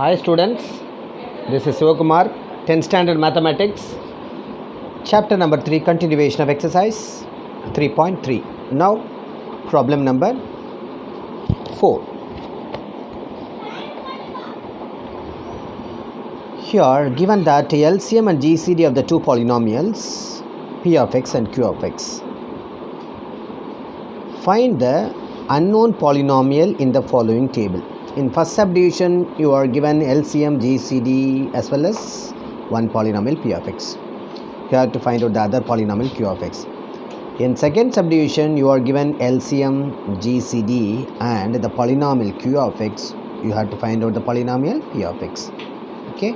Hi students, this is Sivakumar, 10th standard mathematics, chapter number 3, continuation of exercise 3.3. Now problem number 4. Here given that LCM and GCD of the two polynomials P of x and Q of x. Find the unknown polynomial in the following table. In first subdivision, you are given LCM, GCD as well as one polynomial P of x. You have to find out the other polynomial Q of x. In second subdivision, you are given LCM, GCD and the polynomial Q of x. You have to find out the polynomial P of x. Okay.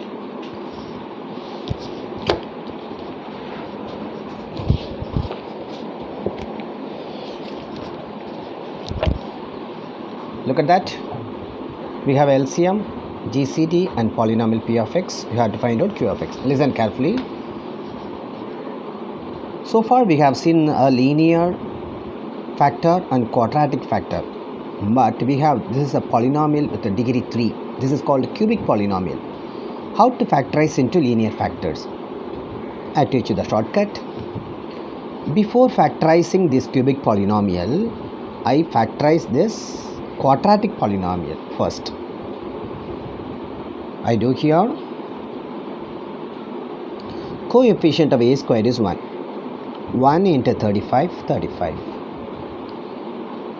Look at that. We have LCM, GCD and polynomial P of x. You have to find out Q of x. Listen carefully. So far we have seen a linear factor and quadratic factor. But this is a polynomial with a degree 3. This is called cubic polynomial. How to factorize into linear factors? I teach you the shortcut. Before factorizing this cubic polynomial, I factorize this quadratic polynomial first. I do here. Coefficient of a squared is 1. 1 into 35, 35.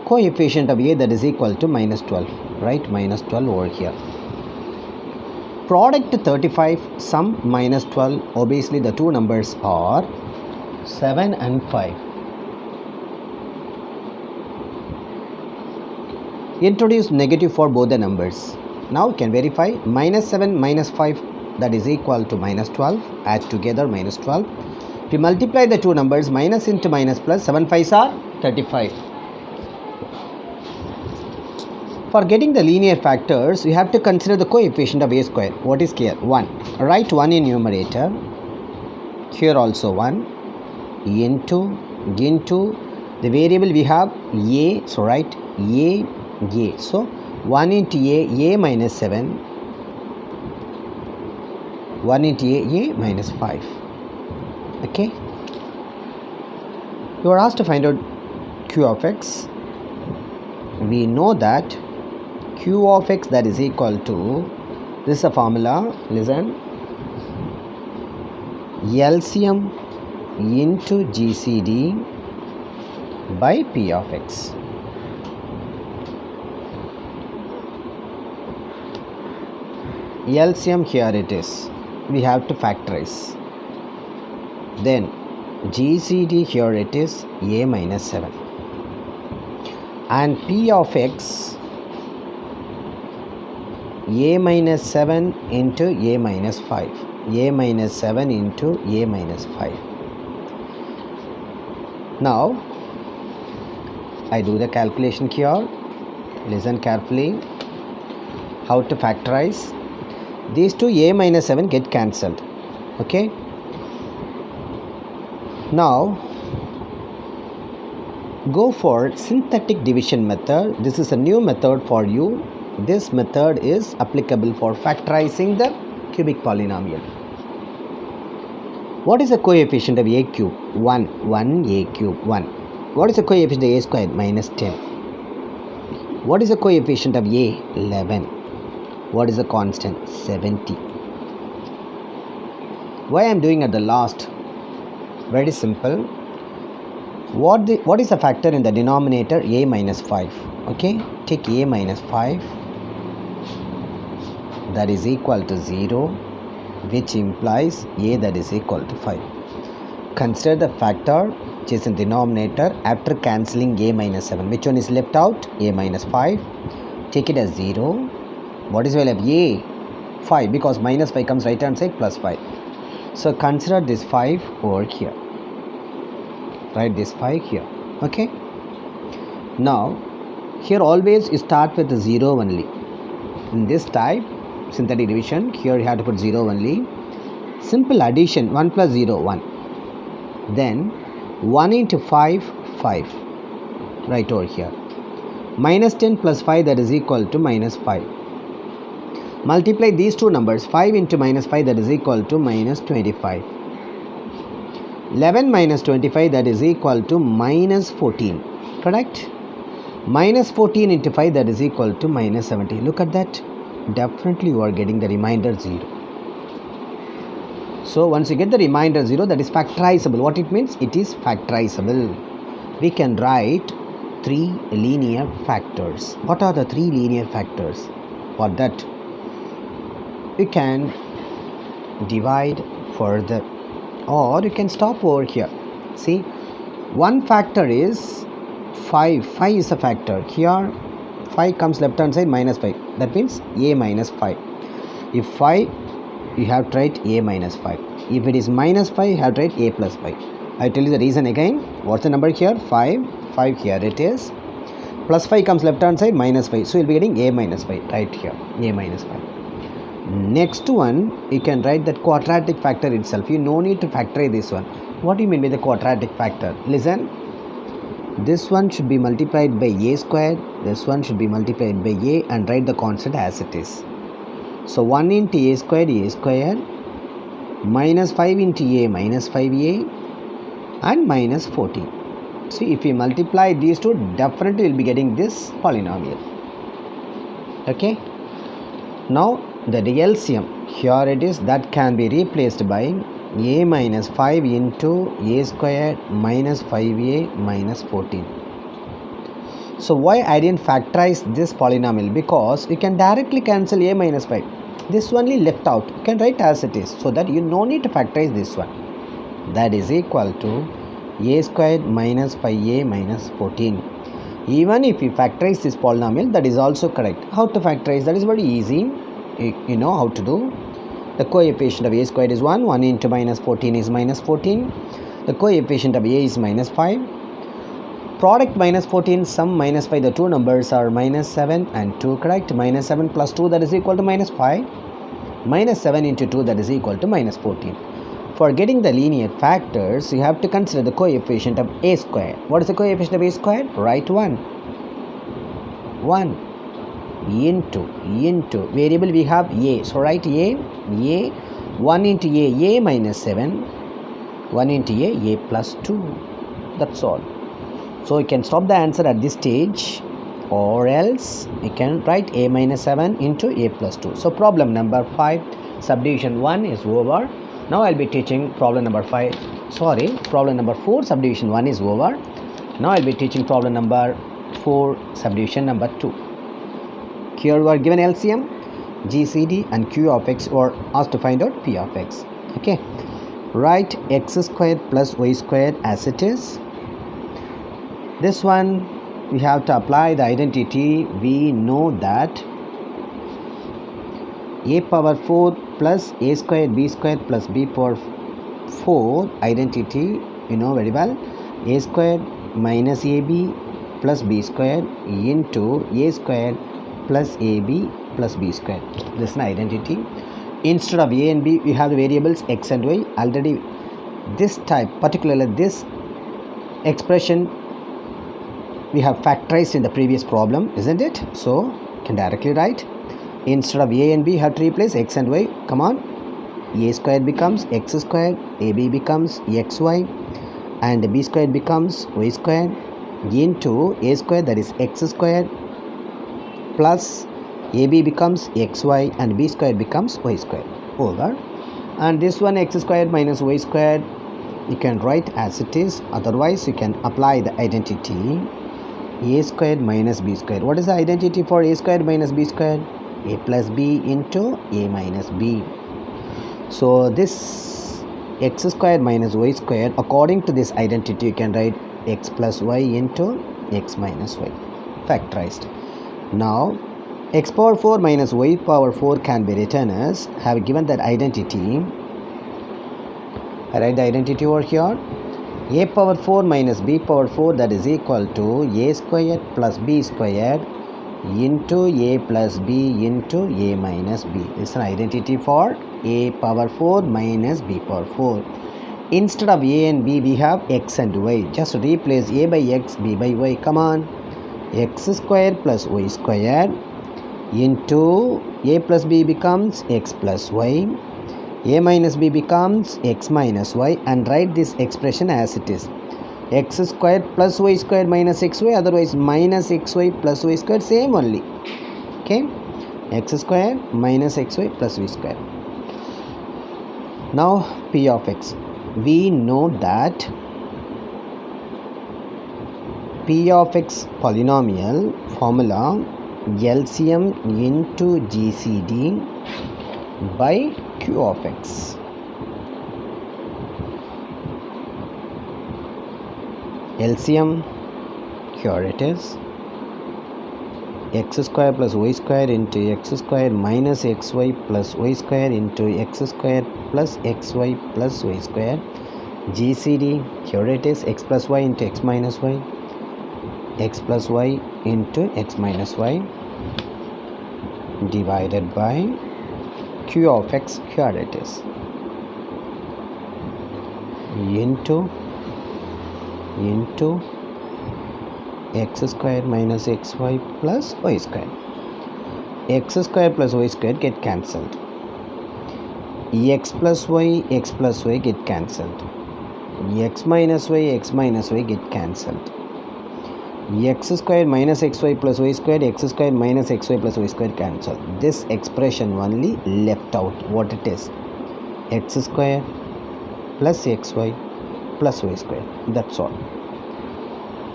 Coefficient of a, that is equal to minus 12. Right, minus 12 over here. Product 35, sum minus 12. Obviously the two numbers are 7 and 5. Introduce negative for both the numbers. Now we can verify. Minus 7 minus 5, that is equal to minus 12. Add together minus 12. If you multiply the two numbers, minus into minus plus, 7 5s are 35. For getting the linear factors, you have to consider the coefficient of a square. What is here? 1. Write 1 in numerator. Here also 1. Into the variable we have a. So write a. So 1 into a minus 7. 1 into a minus 5. Okay. You are asked to find out Q of x. We know that Q of x, that is equal to, this is a formula, listen, LCM into GCD by P of x. LCM, here it is. We have to factorize. Then GCD, here it is a minus 7. And P of x, a minus 7 into a minus 5. A minus 7 into a minus 5. Now I do the calculation here. Listen carefully. How to factorize? These two a minus 7 get cancelled. Okay. Now go for synthetic division method. This is a new method for you. This method is applicable for factorizing the cubic polynomial. What is the coefficient of a cube? 1. 1 a cube 1. What is the coefficient of a squared? Minus 10. What is the coefficient of a? 11. What is the constant? 70. Why I am doing at the last? Very simple. What is the factor in the denominator? A minus 5. Okay. Take a minus 5. That is equal to 0. Which implies a, that is equal to 5. Consider the factor which is in denominator after cancelling a minus 7. Which one is left out? A minus 5. Take it as 0. What is the value of a? 5, because minus 5 comes right hand side, plus 5. So consider this 5 over here. Write this 5 here. Okay. Now here always you start with the 0 only. In this type synthetic division, here you have to put 0 only. Simple addition, 1 plus 0 1. Then 1 into 5 5. Right over here. Minus 10 plus 5, that is equal to minus 5. Multiply these two numbers. 5 into minus 5, that is equal to minus 25. 11 minus 25, that is equal to minus 14. Correct? Minus 14 into 5, that is equal to minus 70. Look at that. Definitely you are getting the remainder 0. So once you get the remainder 0, that is factorizable. What it means? It is factorizable. We can write 3 linear factors. What are the 3 linear factors? For that, you can divide further, or you can stop over here. See, one factor is 5. 5 is a factor. Here 5 comes left hand side, minus 5. That means a minus 5. If 5, you have to write a minus 5. If it is minus 5, you have to write a plus 5. I tell you the reason again. What's the number here? 5. 5 here it is. Plus 5 comes left hand side, minus 5. So you'll be getting a minus 5 right here. A minus 5. Next one, you can write that quadratic factor itself. You no need to factorize this one. What do you mean by the quadratic factor? Listen. This one should be multiplied by a squared. This one should be multiplied by a, and write the constant as it is. So 1 into a squared, minus 5 into a, minus 5a, and minus 14. See, if we multiply these two, definitely we will be getting this polynomial. Okay. Now the LCM, here it is, that can be replaced by a minus 5 into a squared minus 5a minus 14. So why I didn't factorize this polynomial? Because you can directly cancel a minus 5. This only left out. You can write as it is, so that you no need to factorize this one. That is equal to a squared minus 5a minus 14. Even if you factorize this polynomial, that is also correct. How to factorize? That is very easy. You know how to do. The coefficient of a squared is 1. 1 into minus 14 is minus 14. The coefficient of a is minus 5. Product minus 14, sum minus 5. The two numbers are minus 7 and 2. Correct? Minus 7 plus 2, that is equal to minus 5. Minus 7 into 2, that is equal to minus 14. For getting the linear factors, you have to consider the coefficient of a squared. What is the coefficient of a squared? Write 1. 1 into variable we have a. So write a 1 into a minus 7, 1 into a plus 2. That's all. So you can stop the answer at this stage, or else you can write a minus 7 into a plus 2. So problem number 5, subdivision 1 is over. Now I'll be teaching problem number 4, subdivision 1 is over. Now I'll be teaching problem number 4, subdivision number 2. Here we are given LCM, GCD and Q of x, or asked to find out P of x. Okay, write x squared plus y squared as it is. This one we have to apply the identity. We know that a power 4 plus a squared b squared plus b power 4 identity, you know very well. A squared minus ab plus b squared into a squared plus ab plus b squared. This is an identity. Instead of a and b, we have the variables x and y. Already this type, particularly this expression, we have factorized in the previous problem, isn't it? So you can directly write, instead of a and b, have to replace x and y. Come on, a squared becomes x squared, ab becomes xy, and b squared becomes y squared into a squared, that is x squared, plus ab becomes xy and b squared becomes y squared, over. And this one, x squared minus y squared, you can write as it is. Otherwise you can apply the identity a squared minus b squared. What is the identity for a squared minus b squared? A plus b into a minus b. So this x squared minus y squared, according to this identity, you can write x plus y into x minus y, factorized. Now x power 4 minus y power 4 can be written as, have given that identity. I write the identity over here. A power 4 minus b power 4, that is equal to a squared plus b squared into a plus b into a minus b. This is an identity for a power 4 minus b power 4. Instead of a and b, we have x and y. Just replace a by x, b by y. Come on, x squared plus y squared into a plus b becomes x plus y, a minus b becomes x minus y, and write this expression as it is. X square plus y square minus xy, otherwise minus xy plus y square, same only. Okay, x square minus xy plus y square. Now p of x, we know that p of x polynomial formula LCM into GCD by q of x. LCM, here it is, x square plus y square into x square minus xy plus y square into x square plus xy plus y square. GCD, here it is, x plus y into x minus y, x plus y into x minus y divided by q of x, here it is, into x square minus xy plus y square. X square plus y square get cancelled, x plus y get cancelled, x minus y get cancelled, x square minus xy plus y square, x square minus xy plus y square cancelled. This expression only left out. What it is? X square plus xy plus y square. That's all.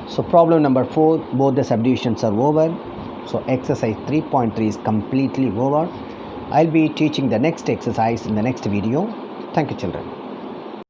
So problem number 4, both the subdivisions are over. So exercise 3.3 is completely over. I'll be teaching the next exercise in the next video. Thank you, children.